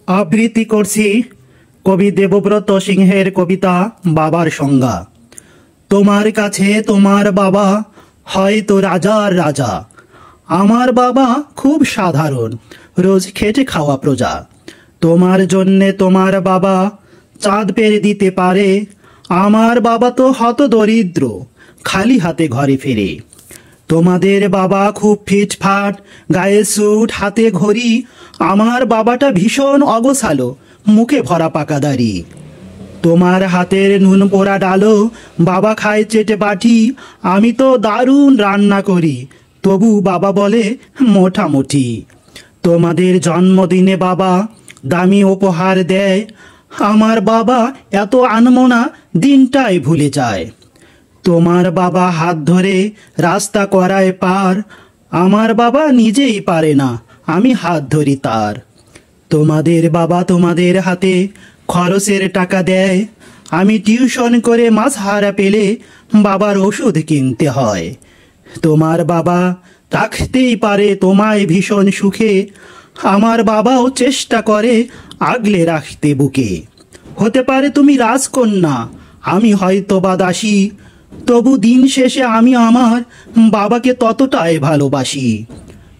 আবৃত্তি করছি কবি দেবব্রত সিংহের কবিতা বাবার সংজ্ঞা। তোমার কাছে তোমার বাবা হয়তো রাজার রাজা, আমার বাবা খুব সাধারণ, রোজ খেটে খাওয়া প্রজা। তোমার জন্যে তোমার বাবা চাঁদ পেরে দিতে পারে, আমার বাবা তো হত দরিদ্র, খালি হাতে ঘরে ফেরে। তোমাদের বাবা খুব ফিটফাট, গায়ে স্যুট, হাতে ঘড়ি, আমার বাবাটা ভীষণ অগোছালো, মুখে ভরা পাকা দাড়ি। তোমার হাতের নুন পোড়া ডালো বাবা খায় চেটে বাটি, আমি তো দারুণ রান্না করি, তবু বাবা বলে মোটামুটি। তোমাদের জন্মদিনে বাবা দামি উপহার দেয়, আমার বাবা এত আনমনা দিনটাই ভুলে যায়। তোমার বাবা হাত ধরে রাস্তা করায় পার, আমার বাবা নিজেই পারে না, আমি হাত ধরি তার। তোমাদের বাবা তোমাদের হাতে খরচের টাকা দেয়, আমি টিউশন করে মাঝহারা পেলে বাবার ওষুধ কিনতে হয়। তোমার বাবা রাখতেই পারে তোমায় ভীষণ সুখে, আমার বাবাও চেষ্টা করে আগলে রাখতে বুকে। হতে পারে তুমি রাজকন্যা, আমি হয়তো বা দাসী, তবু দিন শেষে আমি আমার বাবাকে ততটাই ভালোবাসি।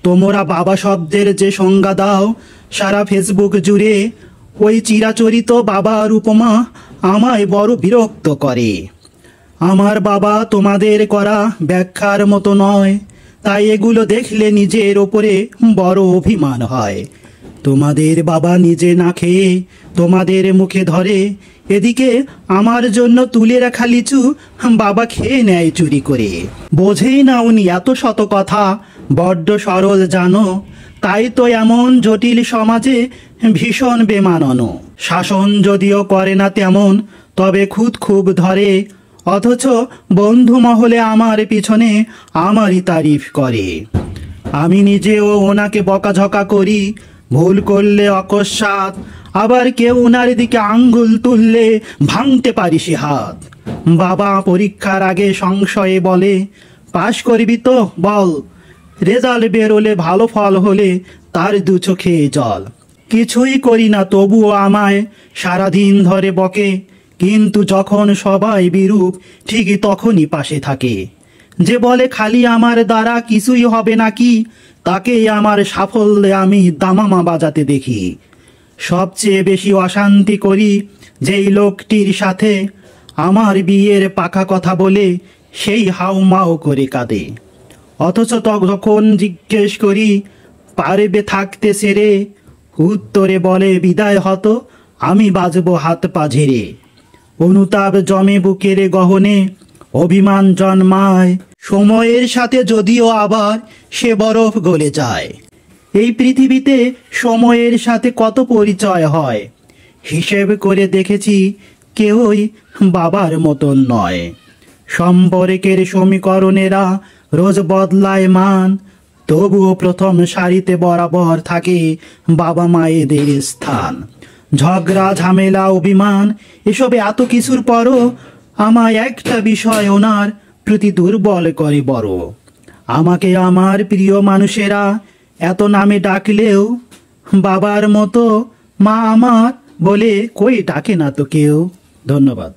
তোমরা বাবা শব্দের যে সংজ্ঞা দাও সারা ফেসবুক জুড়ে, ওই চিরাচরিত বাবার উপমা আমায় বড় বিরক্ত করে। আমার বাবা তোমাদের করা ব্যাখ্যার মতো নয়, তাই এগুলো দেখলে নিজের ওপরে বড় অভিমান হয়। তোমাদের বাবা নিজে না খেয়ে তোমাদের মুখে ধরে, এদিকে আমার জন্য তুলে রাখা লিচু বাবা খেয়ে নেয় চুরি করে। বোঝেই না উনি এত শত কথা, বড্ড সরল জানো, তাই তো এমন জটিল সমাজে ভীষণ বেমানন। শাসন যদিও করে না তেমন, তবে খুদ খুব ধরে, অথচ বন্ধু মহলে আমার পিছনে আমারই তারিফ করে। আমি নিজেও ওনাকে বকাঝকা করি, ভুল করলে অকস্মাৎ, আবার কেউ ওনার দিকে আঙ্গুল তুললে ভাঙতে পারি সে হাত। বাবা পরীক্ষার আগে সংশয়ে বলে, পাশ করবি তো বল, রেজাল্ট বেরোলে ভালো ফল হলে তার দু চোখে জল। কিছুই করি না তবুও আমায় সারাদিন ধরে বকে, কিন্তু যখন সবাই বিরূপ ঠিকই তখনই পাশে থাকে। যে বলে খালি আমার দ্বারা কিছুই হবে নাকি, তাকেই আমার সাফল্যে আমি দামামা বাজাতে দেখি। সবচেয়ে বেশি অশান্তি করি যেই লোকটির সাথে, আমার বিয়ের পাকা কথা বলে সেই হাউমাউ করে কাঁদে। অথচ তখন জিজ্ঞেস করি পারবে থাকতে সেরে, উত্তরে বলে বিদায় হতো, আমি বাজবো হাত পা ঝেড়ে। অনুতাপ জমে বুকের গহনে, অভিমান জন্মায়, সময়ের সাথে যদিও আবার সে বরফ গলে যায়। এই পৃথিবীতে সময়ের সাথে কত পরিচয় হয়, হিসেব করে দেখেছি কেউই বাবার মতন নয়। সম্পর্কের সমীকরণেরা রোজ বদলায় মান, তবুও প্রথম সারিতে বরাবর থাকে বাবা মায়েদের স্থান। ঝগড়া ঝামেলা অভিমান এসবে এত কিছুর পরও আমায় একটা বিষয় ওনার প্রতি দুর্বল করে বড়। আমাকে আমার প্রিয় মানুষেরা এত নামে ডাকলেও বাবার মতো মা আমার বলে কই ডাকে না তো কেউ। ধন্যবাদ।